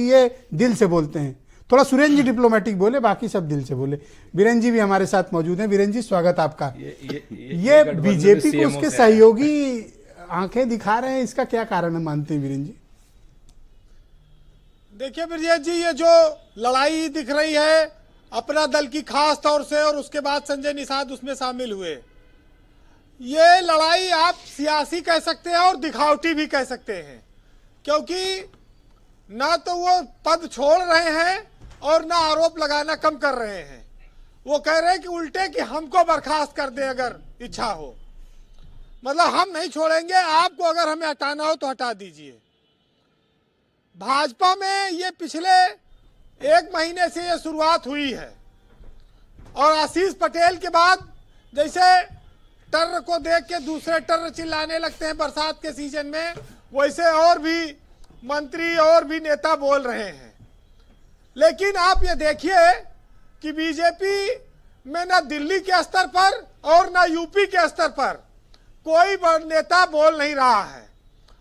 ये दिल से बोलते हैं। थोड़ा सुरेंद्र जी डिप्लोमेटिक बोले, बाकी सब दिल से बोले। बीरेन जी भी हमारे साथ मौजूद हैं। बीरेन जी स्वागत आपका। ये बीजेपी को उसके सहयोगी आंखें दिखा रहे हैं, इसका क्या कारण है मानते हैं बीरेन जी? देखिए ब्रजेश जी, ये जो लड़ाई दिख रही है अपना दल की खास तौर से, और उसके बाद संजय निषाद उसमें शामिल हुए, ये लड़ाई आप सियासी कह सकते हैं और दिखावटी भी कह सकते हैं, क्योंकि ना तो वो पद छोड़ रहे हैं और ना आरोप लगाना कम कर रहे हैं। वो कह रहे हैं कि उल्टे कि हमको बर्खास्त कर दें अगर इच्छा हो, मतलब हम नहीं छोड़ेंगे, आपको अगर हमें हटाना हो तो हटा दीजिए। भाजपा में ये पिछले 1 महीने से ये शुरुआत हुई है, और आशीष पटेल के बाद जैसे टर्र को देख के दूसरे टर्र चिल्लाने लगते हैं बरसात के सीजन में, वैसे और भी मंत्री और भी नेता बोल रहे हैं। लेकिन आप ये देखिए कि बीजेपी में ना दिल्ली के स्तर पर और ना यूपी के स्तर पर कोई नेता बोल नहीं रहा है,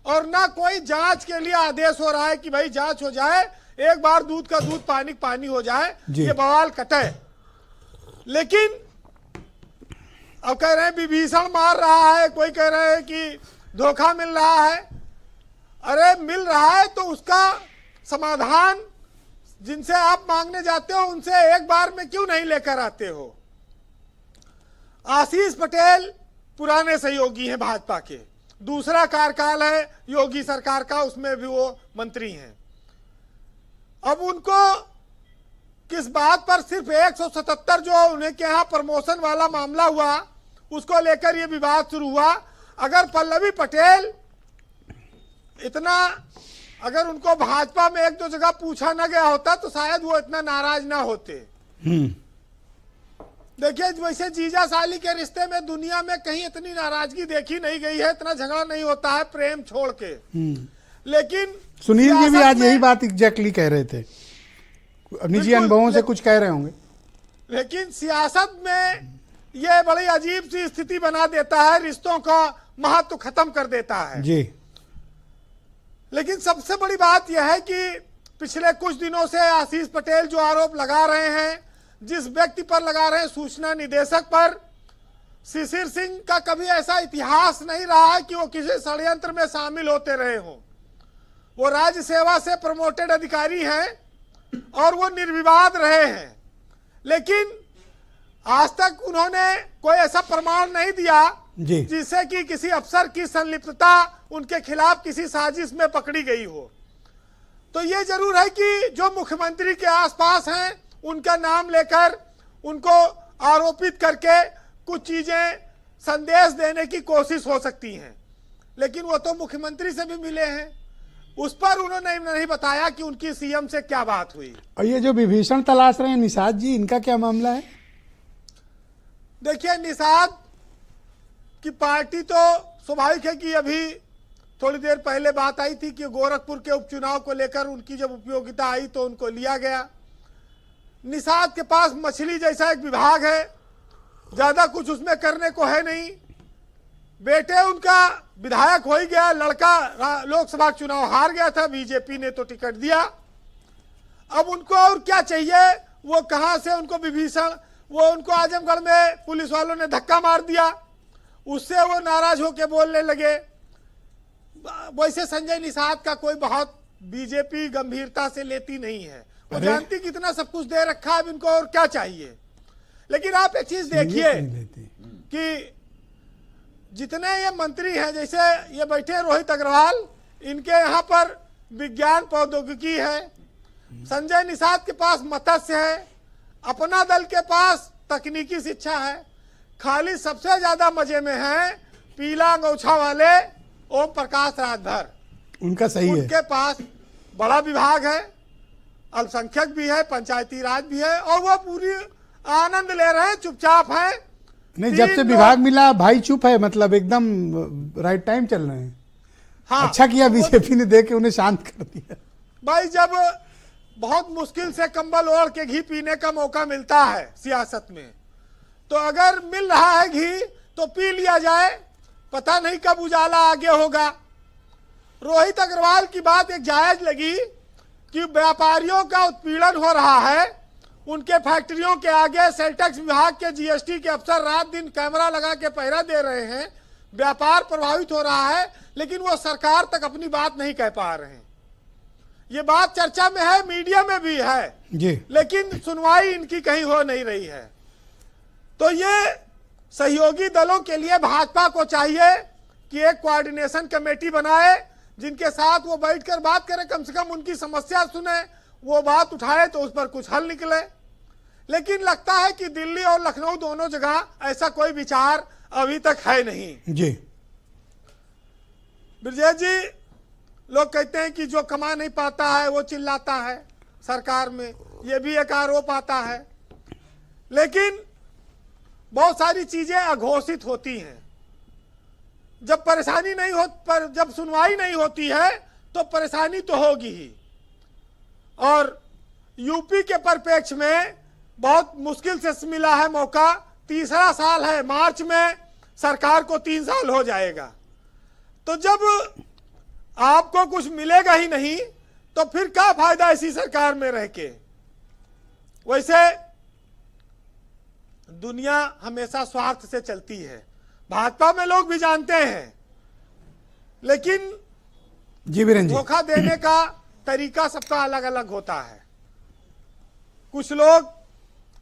और ना कोई जांच के लिए आदेश हो रहा है कि भाई जांच हो जाए, एक बार दूध का दूध पानी का पानी हो जाए, ये बवाल कटे। लेकिन अब कह रहे हैं विभीषण मार रहा है, कोई कह रहे हैं कि धोखा मिल रहा है। अरे मिल रहा है तो उसका समाधान जिनसे आप मांगने जाते हो उनसे एक बार में क्यों नहीं लेकर आते हो? आशीष पटेल पुराने सहयोगी हैं भाजपा के, दूसरा कार्यकाल है योगी सरकार का, उसमें भी वो मंत्री हैं। अब उनको किस बात पर सिर्फ 177 जो उन्हें के यहाँ प्रमोशन वाला मामला हुआ उसको लेकर ये विवाद शुरू हुआ। अगर पल्लवी पटेल इतना, अगर उनको भाजपा में 1-2 जगह पूछा ना गया होता तो शायद वो इतना नाराज ना होते। देखिए वैसे जीजा साली के रिश्ते में दुनिया में कहीं इतनी नाराजगी देखी नहीं गई है, इतना झगड़ा नहीं होता है प्रेम छोड़ के। लेकिन सुनील जी भी आज यही बात एग्जैक्टली कह रहे थे, निजी अनुभवों से कुछ कह रहे होंगे। लेकिन सियासत में ये बड़ी अजीब सी स्थिति बना देता है, रिश्तों का महत्व खत्म कर देता है जी। लेकिन सबसे बड़ी बात यह है कि पिछले कुछ दिनों से आशीष पटेल जो आरोप लगा रहे हैं, जिस व्यक्ति पर लगा रहे हैं, सूचना निदेशक पर, शिशिर सिंह का कभी ऐसा इतिहास नहीं रहा है कि वो किसी षड्यंत्र में शामिल होते रहे हों। वो राज्य सेवा से प्रमोटेड अधिकारी हैं और वो निर्विवाद रहे हैं, लेकिन आज तक उन्होंने कोई ऐसा प्रमाण नहीं दिया जिससे कि किसी अफसर की संलिप्तता उनके खिलाफ किसी साजिश में पकड़ी गई हो। तो ये जरूर है कि जो मुख्यमंत्री के आसपास हैं उनका नाम लेकर उनको आरोपित करके कुछ चीजें संदेश देने की कोशिश हो सकती हैं, लेकिन वो तो मुख्यमंत्री से भी मिले हैं, उस पर उन्होंने नहीं बताया कि उनकी सीएम से क्या बात हुई। और ये जो विभीषण तलाश रहे हैं निषाद जी, इनका क्या मामला है? देखिए निषाद की पार्टी तो स्वाभाविक है कि अभी थोड़ी देर पहले बात आई थी कि गोरखपुर के उपचुनाव को लेकर उनकी जब उपयोगिता आई तो उनको लिया गया। निषाद के पास मछली जैसा एक विभाग है, ज्यादा कुछ उसमें करने को है नहीं। बेटे उनका विधायक हो ही गया, लड़का लोकसभा चुनाव हार गया था, बीजेपी ने तो टिकट दिया। अब उनको और क्या चाहिए? वो कहां से उनको विभीषण, वो उनको आजमगढ़ में पुलिस वालों ने धक्का मार दिया, उससे वो नाराज होकर बोलने लगे। वैसे संजय निषाद का कोई बहुत बीजेपी गंभीरता से लेती नहीं है, वो जानती कितना सब कुछ दे रखा है, अब इनको और क्या चाहिए। लेकिन आप एक चीज देखिए कि जितने ये मंत्री हैं, जैसे ये बैठे रोहित अग्रवाल, इनके यहाँ पर विज्ञान प्रौद्योगिकी है, संजय निषाद के पास मत्स्य है, अपना दल के पास तकनीकी शिक्षा है, खाली सबसे ज्यादा मजे में है पीला अंगोछा वाले ओम प्रकाश राजभर, उनका सही है, उनके पास बड़ा विभाग है, अल्पसंख्यक भी है, पंचायती राज भी है, और वो पूरी आनंद ले रहे हैं, चुपचाप है। नहीं, जब से विभाग मिला भाई चुप है, मतलब एकदम राइट टाइम चल रहे हैं। हाँ, अच्छा किया बीजेपी ने देख के उन्हें शांत कर दिया। भाई जब बहुत मुश्किल से कंबल ओढ़ के घी पीने का मौका मिलता है सियासत में, तो अगर मिल रहा है घी तो पी लिया जाए, पता नहीं कब उजाला आगे होगा। रोहित अग्रवाल की बात एक जायज लगी कि व्यापारियों का उत्पीड़न हो रहा है, उनके फैक्ट्रियों के आगे सेल टैक्स विभाग के जीएसटी के अफसर रात दिन कैमरा लगा के पहरा दे रहे हैं, व्यापार प्रभावित हो रहा है, लेकिन वो सरकार तक अपनी बात नहीं कह पा रहे हैं। ये बात चर्चा में है, मीडिया में भी है जी, लेकिन सुनवाई इनकी कहीं हो नहीं रही है। तो ये सहयोगी दलों के लिए भाजपा को चाहिए कि एक कोऑर्डिनेशन कमेटी बनाए, जिनके साथ वो बैठकर बात करे, कम से कम उनकी समस्या सुने, वो बात उठाए तो उस पर कुछ हल निकले। लेकिन लगता है कि दिल्ली और लखनऊ दोनों जगह ऐसा कोई विचार अभी तक है नहीं। जी ब्रजेश जी, लोग कहते हैं कि जो कमा नहीं पाता है वो चिल्लाता है सरकार में, ये भी एक आरोप आता है। लेकिन बहुत सारी चीजें अघोषित होती हैं। जब परेशानी नहीं हो, पर जब सुनवाई नहीं होती है तो परेशानी तो होगी ही। और यूपी के परिप्रेक्ष्य में बहुत मुश्किल से मिला है मौका, तीसरा साल है, मार्च में सरकार को 3 साल हो जाएगा। तो जब आपको कुछ मिलेगा ही नहीं तो फिर क्या फायदा इसी सरकार में रह के। वैसे दुनिया हमेशा स्वार्थ से चलती है, भाजपा में लोग भी जानते हैं, लेकिन जी वीरेंद्र जी, धोखा देने का तरीका सबका अलग अलग होता है। कुछ लोग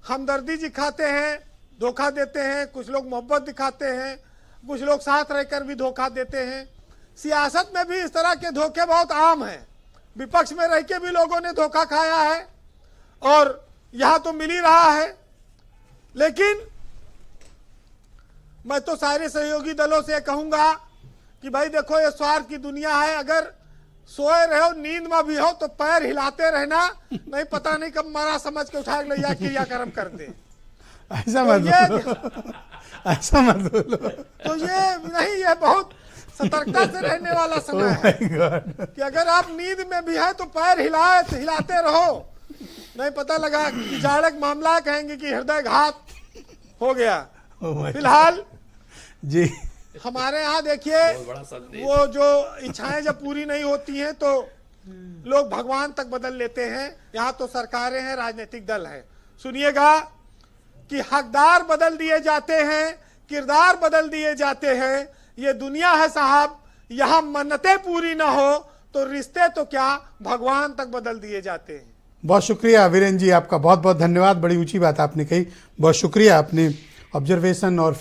हमदर्दी दिखाते हैं, धोखा देते हैं, कुछ लोग मोहब्बत दिखाते हैं, कुछ लोग साथ रहकर भी धोखा देते हैं। सियासत में भी इस तरह के धोखे बहुत आम हैं। विपक्ष में रह के भी लोगों ने धोखा खाया है और यहां तो मिल ही रहा है। लेकिन मैं तो सारे सहयोगी दलों से कहूंगा कि भाई देखो, ये स्वार्थ की दुनिया है। अगर सोए रहो, नींद में भी हो तो पैर हिलाते रहना, नहीं पता नहीं कब मारा समझ के उठा ले क्रियाक्रम कर दे। ऐसा मत बोलो, ऐसा मत बोलो। तो ये नहीं, ये बहुत सतर्कता से रहने वाला समय है कि अगर आप नींद में भी है तो पैर हिलाते रहो, नहीं पता लगा कि जाड़क मामला कहेंगे कि हृदय घात हो गया। फिलहाल जी, हमारे यहाँ देखिए, वो जो इच्छाएं जब पूरी नहीं होती हैं तो लोग भगवान तक बदल लेते हैं। यहाँ तो सरकारें हैं, राजनीतिक दल है। सुनिएगा कि हकदार बदल दिए जाते हैं, किरदार बदल दिए जाते हैं। ये दुनिया है साहब, यहाँ मन्नतें पूरी ना हो तो रिश्ते तो क्या भगवान तक बदल दिए जाते हैं। बहुत शुक्रिया वीरेंद्र जी, आपका बहुत बहुत धन्यवाद। बड़ी ऊंची बात आपने कही, बहुत शुक्रिया। आपने ऑब्जर्वेशन और